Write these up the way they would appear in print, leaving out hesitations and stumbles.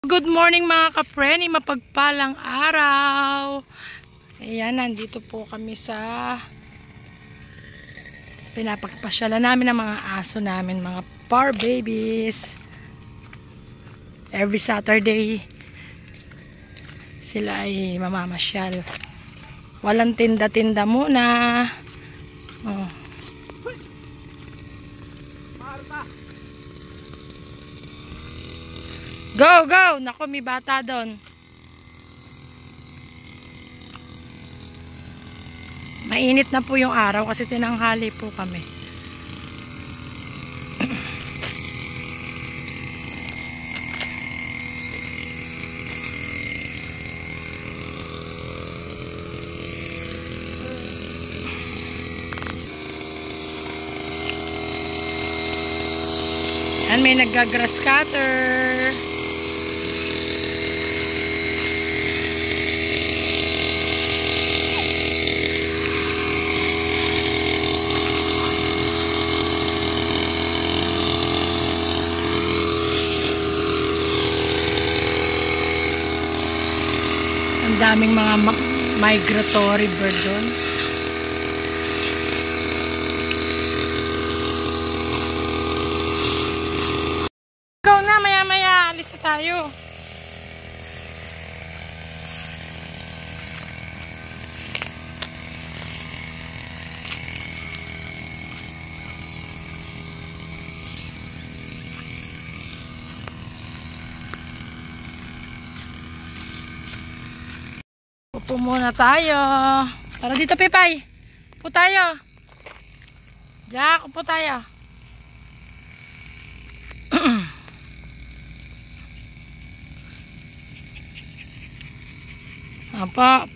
Good morning mga kapreni, mapagpalang araw. Ayan, nandito po kami sa pinapagpasyalan namin ng mga aso namin, mga fur babies. Every Saturday sila ay mamamasyal. Walang tinda-tinda muna. Oh. Go, go! Naku, may bata doon. Mainit na po yung araw kasi tinanghali po kami. Yan, may nagga-grass cutter. Daming mga migratory bird doon. Ikaw na, maya-maya alis na tayo. Upo muna tayo. Tara dito, Pipay. Upo tayo. Jack, upo tayo. Apa.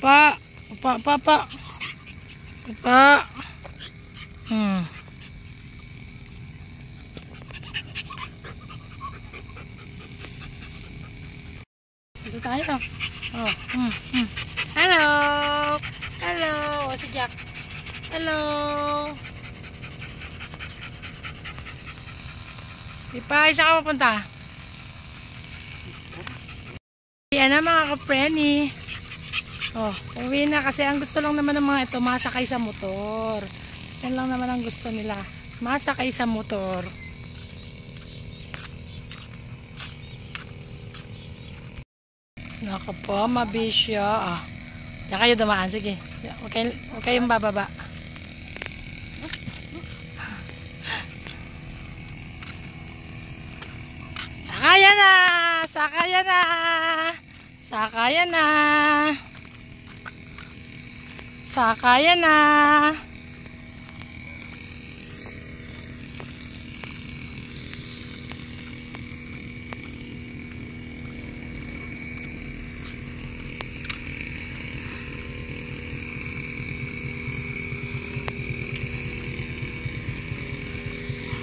Dito tayo. Oh. Hello. Hello. O si Jack. Hello. Pipay, saan ka mapunta? Ayan na mga kapreni. Oh, uwi na kasi ang gusto lang naman ng mga ito masakay sa motor. Yan lang naman ang gusto nila. Masakay sa motor. Naku po, mabisyo. Ah. Diyan kayo dumaan. Sige. Okay yung bababa. Sakayan na! Sakayan na! Sakayan na! Sakayan na!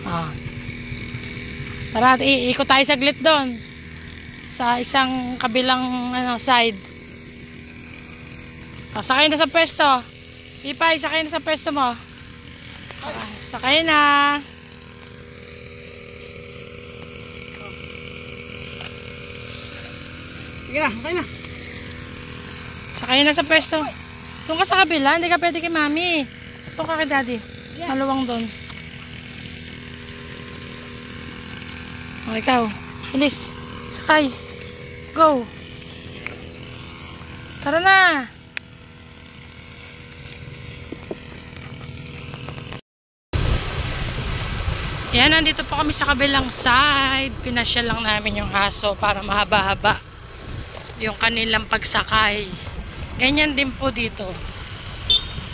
Ah. Tara, iikot tayo saglit doon sa isang kabilang side. Sakay na sa pwesto. Pipay, sakay na sa pwesto mo. Sakay na. Sige na, sakay na. Sakay na sa pwesto. Doon ka sa kabila, hindi ka pwede kay mami. Doon ka kay daddy. Maluwang doon. O, ikaw. Bilis. Sakay. Go. Tara na. Yan, nandito po kami sa kabilang side. Pinasyal lang namin yung aso para mahaba-haba yung kanilang pagsakay. Ganyan din po dito.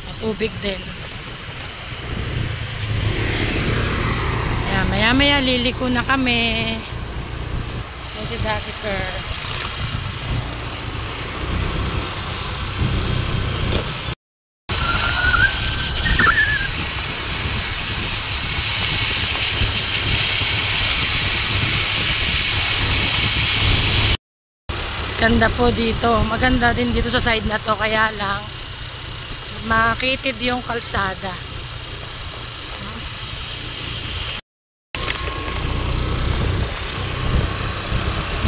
Matubig din. Maya-maya liliko na kami. Ayan si Daddy Fur. Ganda po dito. Maganda din dito sa side na to. Kaya lang makitid yung kalsada.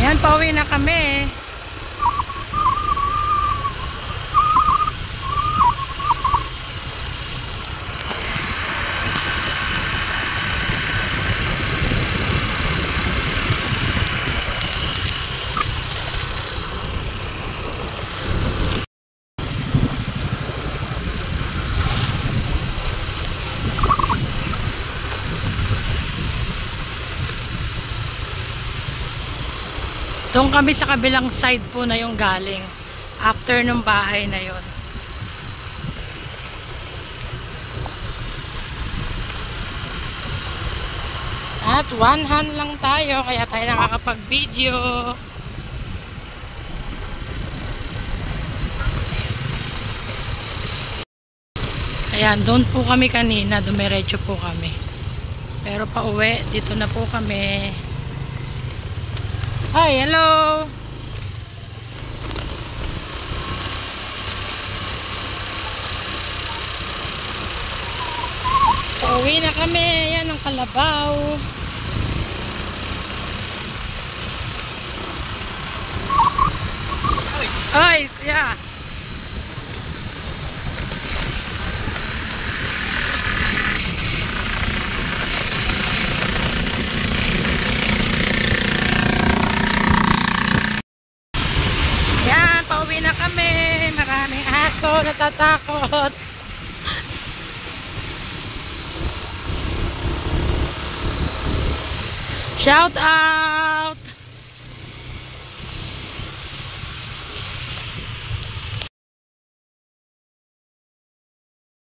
Yan, pauwi na kami. Doon kami sa kabilang side po na yung galing. After nung bahay na yon. At one hand lang tayo, kaya tayo nakakapag-video. Ayan, doon po kami kanina, dumiretso po kami. Pero pa uwi, dito na po kami. Hi, hello! Pauwi na kami. Yan ang Kalabaw. Ay, yeah. Yan, pauwi na kami. Maraming aso, natatakot. Shout out!